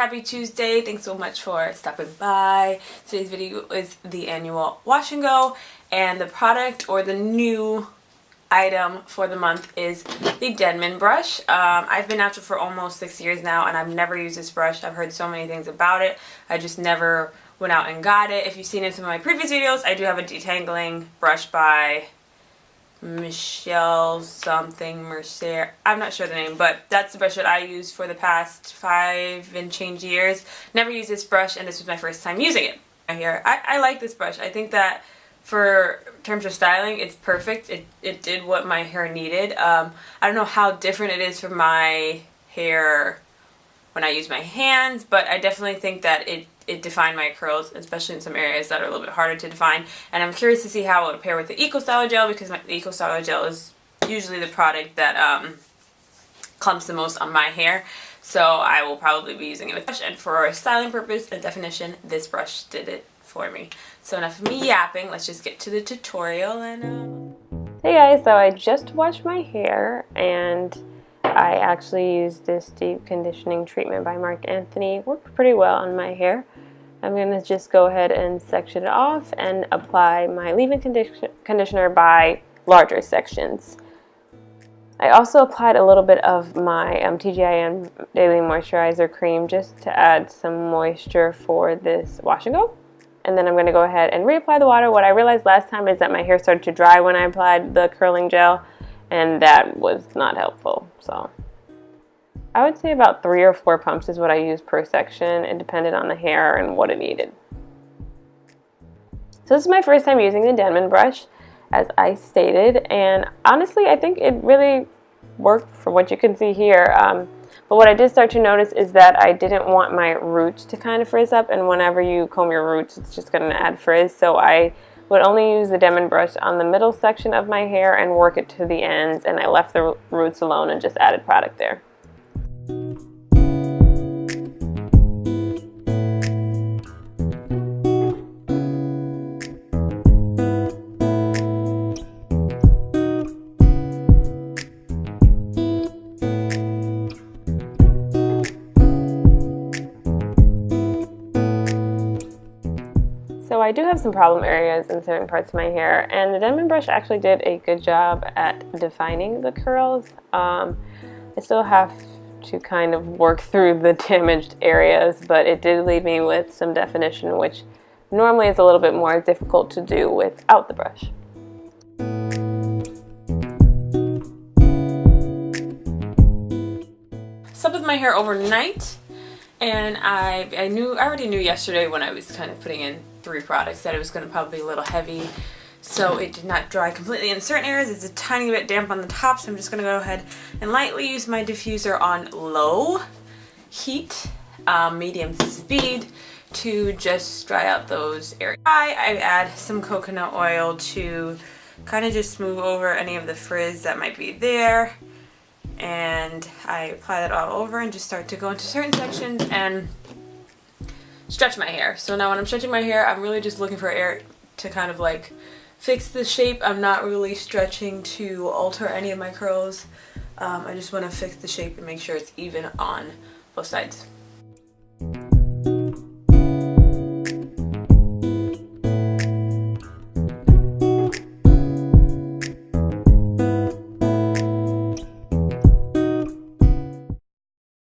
happy Tuesday. Thanks so much for stopping by. Today's video is the annual wash and go, and the product or the new item for the month is the Denman brush. I've been natural for almost 6 years now, and I've never used this brush. I've heard so many things about it. I just never went out and got it. If you've seen in some of my previous videos, I do have a detangling brush by Michelle something Mercier. I'm not sure the name, but that's the brush that I used for the past 5 and change years. Never used this brush, and this was my first time using it. I like this brush. I think that for terms of styling, it's perfect. It did what my hair needed. I don't know how different it is from my hair when I use my hands, but I definitely think that it defined my curls, especially in some areas that are a little bit harder to define. And I'm curious to see how it would pair with the Eco Styler Gel, because the Eco Styler Gel is usually the product that clumps the most on my hair. So I will probably be using it with brush, and for a styling purpose and definition, this brush did it for me. So enough of me yapping, let's just get to the tutorial. And Hey guys, so I just washed my hair, and I actually used this deep conditioning treatment by Marc. Worked pretty well on my hair. I'm going to just go ahead and section it off and apply my leave-in conditioner by larger sections. I also applied a little bit of my TGIN Daily Moisturizer Cream just to add some moisture for this wash and go. And then I'm going to go ahead and reapply the water. What I realized last time is that my hair started to dry when I applied the curling gel, and that was not helpful. So I would say about 3 or 4 pumps is what I used per section. It depended on the hair and what it needed. So this is my first time using the Denman brush, as I stated, and honestly I think it really worked for what you can see here. But what I did start to notice is that I didn't want my roots to kind of frizz up, and whenever you comb your roots, it's just going to add frizz. So I would only use the Denman brush on the middle section of my hair and work it to the ends, and I left the roots alone and just added product there. So I do have some problem areas in certain parts of my hair, and the Denman brush actually did a good job at defining the curls. I still have to kind of work through the damaged areas, but it did leave me with some definition, which normally is a little bit more difficult to do without the brush. slept with my hair overnight, and I already knew yesterday when I was kind of putting in 3 products that it was going to probably be a little heavy, so it did not dry completely in certain areas. It's a tiny bit damp on the top, so I'm just going to go ahead and lightly use my diffuser on low heat, medium speed, to just dry out those areas. I add some coconut oil to kind of just smooth over any of the frizz that might be there, and I apply that all over and just start to go into certain sections and stretch my hair. So now when I'm stretching my hair, I'm really just looking for air to kind of like fix the shape. I'm not really stretching to alter any of my curls. I just want to fix the shape and make sure it's even on both sides.